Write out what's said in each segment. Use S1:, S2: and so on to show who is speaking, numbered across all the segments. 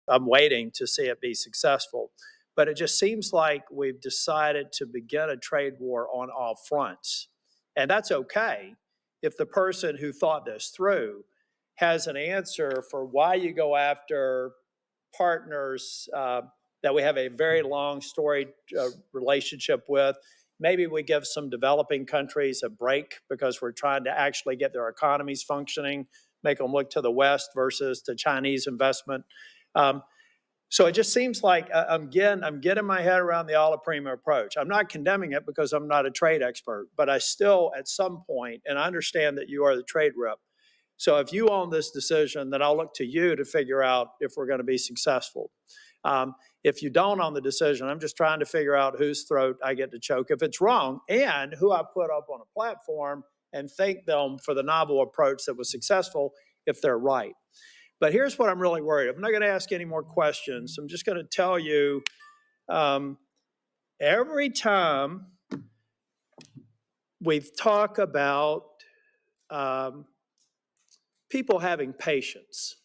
S1: I'm waiting to see it be successful. But it just seems like we've decided to begin a trade war on all fronts. And that's okay if the person who thought this through has an answer for why you go after partners that we have a very long storied relationship with. Maybe we give some developing countries a break because we're trying to actually get their economies functioning, make them look to the West versus to Chinese investment. So it just seems like I'm getting my head around the alla prima approach. I'm not condemning it because I'm not a trade expert, but I still, at some point, and I understand that you are the trade rep. So if you own this decision, then I'll look to you to figure out if we're going to be successful. If you don't own the decision, I'm just trying to figure out whose throat I get to choke if it's wrong, and who I put up on a platform and thank them for the novel approach that was successful if they're right. But here's what I'm really worried. I'm not going to ask any more questions. I'm just going to tell you, every time we talk about people having patience,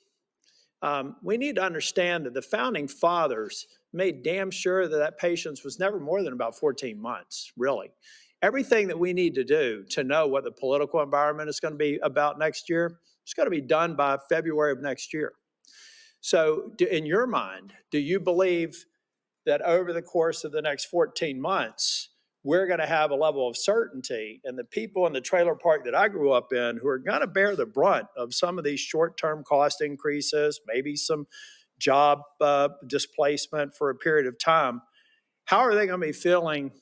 S1: we need to understand that the founding fathers made damn sure that that patience was never more than about 14 months, really. Everything that we need to do to know what the political environment is going to be about next year, it's going to be done by February of next year. So in your mind, do you believe that over the course of the next 14 months, we're going to have a level of certainty, and the people in the trailer park that I grew up in who are going to bear the brunt of some of these short-term cost increases, maybe some job displacement for a period of time, how are they going to be feeling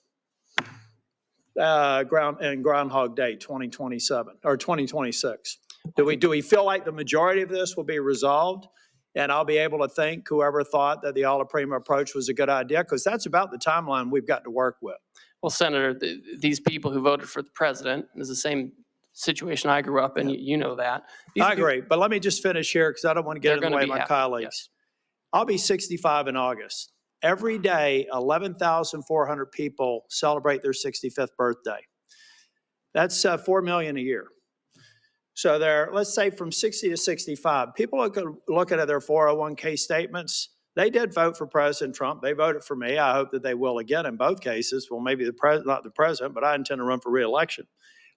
S1: Groundhog Day 2027 or 2026? Do we feel like the majority of this will be resolved and I'll be able to thank whoever thought that the alla prima approach was a good idea? Because that's about the timeline we've got to work with.
S2: Well, Senator, these people who voted for the president is the same situation I grew up in. Yeah. You know that.
S1: I agree. But let me just finish here because I don't want to get in the way of my colleagues. Yes. I'll be 65 in August. Every day, 11,400 people celebrate their 65th birthday. That's 4 million a year. So there, let's say from 60 to 65, people are looking at their 401k statements. They did vote for President Trump. They voted for me. I hope that they will again in both cases. Well, maybe not the president, but I intend to run for re-election.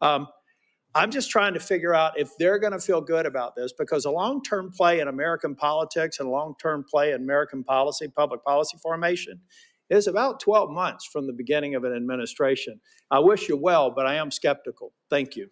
S1: I'm just trying to figure out if they're going to feel good about this, because a long-term play in American politics and a long-term play in American policy, public policy formation, is about 12 months from the beginning of an administration. I wish you well, but I am skeptical. Thank you.